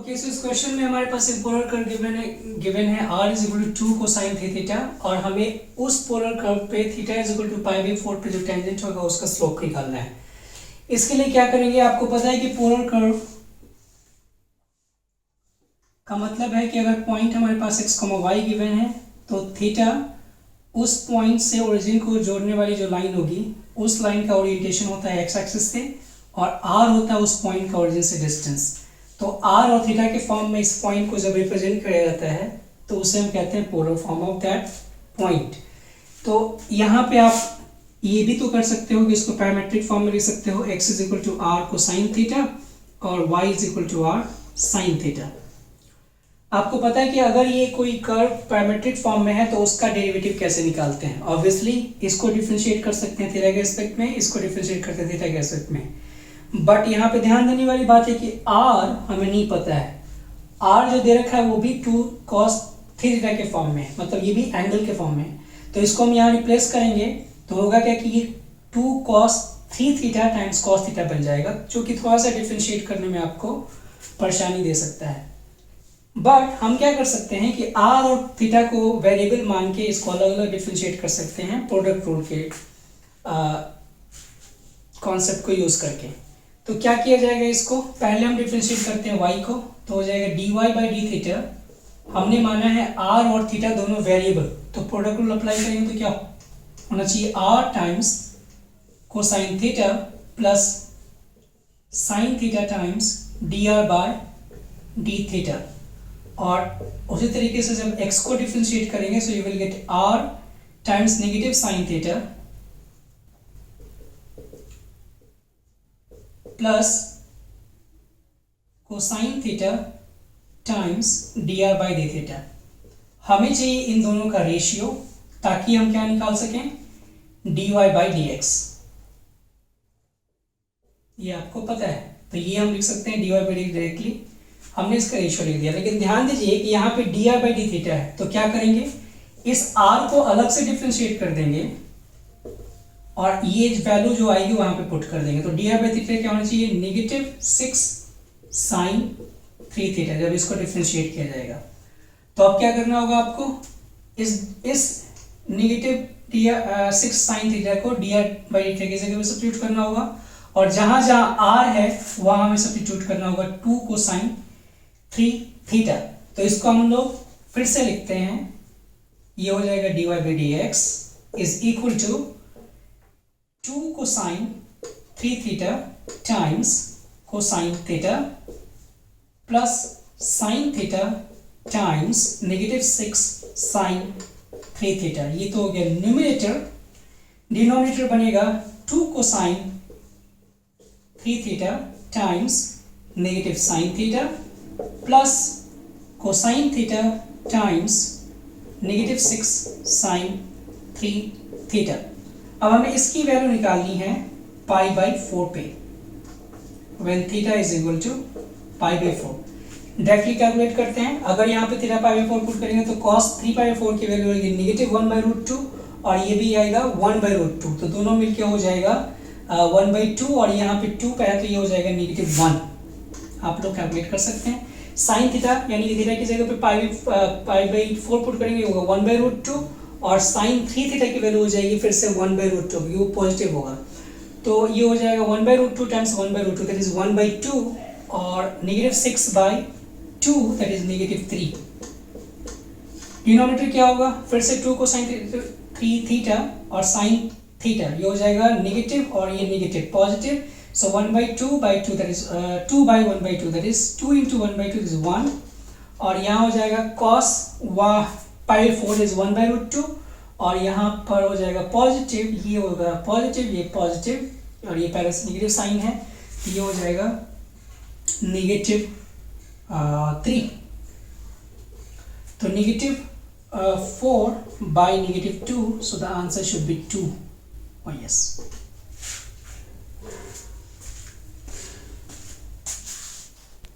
Okay, सो इस question में हमारे पास एक पोलर कर्व गिवन है r is equal to 2 cosine theta और हमें उस पोलर कर्व पे theta is equal to pi by 4 पे जो टेंजेंट होगा उसका स्लोप निकालना है। इसके लिए क्या करेंगे, आपको पता है कि पोलर कर्व का मतलब है कि अगर पॉइंट हमारे पास x, y गिवन है तो थीटा उस पॉइंट से ओरिजिन को जोड़ने वाली जो लाइन होगी उस लाइन का ओरिएंटेशन होता है x एक्सिस से और r होता है उस पॉइंट का ओरिजिन से डिस्टेंस। तो r और थीटा के फॉर्म में इस पॉइंट को जब रिप्रेजेंट किया जाता है तो उसे हम कहते हैं polar form of that point. तो यहाँ पे आप ये भी तो कर सकते हो कि इसको पैरामेट्रिक फॉर्म में लिख सकते हो, x is equal to R cosine theta और y is equal to R sine theta. आपको पता है कि अगर ये कोई कर्व पैरामेट्रिक फॉर्म में है तो उसका डेरिवेटिव कैसे निकालते हैं। ऑब्वियसली इसको डिफरेंशिएट कर सकते हैं थीटा के एस्पेक्ट में, इसको डिफरेंशिएट करते हैं थीटा के एस्पेक्ट में। बट यहाँ पे ध्यान देने वाली बात है कि r हमें नहीं पता है। r जो दे रखा है वो भी 2 cos थीटा के फॉर्म में, मतलब ये भी एंगल के फॉर्म में। तो इसको हम यहाँ रिप्लेस करेंगे तो होगा क्या कि ये 2 cos 3 theta times cos theta बन जाएगा, जो कि थोड़ा सा डिफरेंशिएट करने में आपको परेशानी दे सकता है। बट हम क्या कर सकते हैं कि r और थीटा को वेरिएबल मान के इसको अलग अलग डिफरेंशिएट कर सकते हैं प्रोडक्ट रूल के कॉन्सेप्ट को यूज करके। तो क्या किया जाएगा, इसको पहले हम डिफरेंशिएट करते हैं y को, तो हो जाएगा dy बाई डी थीटा। हमने माना है r और थीटा दोनों वेरिएबल, तो प्रोडक्ट रूल अप्लाई करेंगे तो क्या होना चाहिए, r times cosine theta plus sine theta times dr by D theta. और उसी तरीके से जब x को डिफरेंशिएट करेंगे so you will get r times negative sine theta plus cosine theta times dr by D theta. हमें चाहिए इन दोनों का रेशियो ताकि हम क्या निकाल सकें, dy बाई डी एक्स। ये आपको पता है तो ये हम लिख सकते हैं dy बाई डी डायरेक्टली, हमने इसका रेशियो लिख दिया। लेकिन ध्यान दीजिए कि यहाँ पे dr बाई डी थीटा है तो क्या करेंगे, इस r को अलग से डिफरेंशिएट कर देंगे और ये वैल्यू जो आएगी वहां पे पुट कर देंगे। तो dr बाई थीटा क्या होना चाहिए, नेगेटिव 6 साइन 3 थीटा जब इसको डिफरेंशिएट किया जाएगा। तो अब क्या करना होगा आपको, इस नेगेटिव 6 साइन थीटा को dr बाई डी थीटा की जगह पे सब्स्टिट्यूट करना होगा और जहां जहां r है वहां हमें सब्स्टिट्यूट करना होगा 2 कोसाइन 3 थीटा। तो इसको हम लोग फिर से लिखते हैं, ये हो जाएगा dy by D X is equal to 2 cosine 3 theta times cosine theta plus sine theta times negative 6 sine 3 theta. ये तो हो गया न्यूमरेटर। डिनोमिनेटर बनेगा 2 cosine 3 theta times negative sine theta plus cosine theta times negative 6 sine 3 theta. अब हमें इसकी value निकालनी है पाई बाई 4 पे, when theta is equal to pi by 4। Directly calculate करते हैं। अगर यहाँ पे थीटा पाई बाई 4 पुट करेंगे तो cos 3 पाई बाई 4 की वैल्यू आएगी नेगेटिव 1 बाई रूट 2 और ये भी आएगा 1 बाई रूट 2, तो दोनों मिलके हो जाएगा 1 बाई 2 और यहाँ पे 2 पे है तो ये हो जाएगा नेगेटिव 1। आप लोग कैलकुलेट कर सकते हैं। साइन थीटा यानी कि थीटा की जगह पे पाई बाई 4 पुट करेंगे होगा 1 बाई रूट 2 और साइन 3 थीटा की वैल्यू हो जाएगी फिर से 1 बाई रूट 2, क्योंकि वो पॉजिटिव होगा। तो ये हो जाएगा 1 by root 2 times 1 by root 2 that is 1 by 2 और negative 6 by 2 that is negative 3। Denominator क्या होगा, फिर से 2 को साइन 3 थीटा और साइन थीटा, ये हो जाएगा नेगेटिव और ये negative positive. So 1 by 2 by 2 that is 2 by 1 by 2 that is 2 into 1 by 2 is 1 और यहाँ हो जाएगा cos pi 4 is 1 by root 2 और यहाँ पर हो जाएगा पॉजिटिव, ये होगा पॉजिटिव, ये पॉजिटिव और ये पहले से नेगेटिव साइन है, ये हो जाएगा नेगेटिव 3। तो negative 4 by negative 2, so the answer should be 2। Oh yes।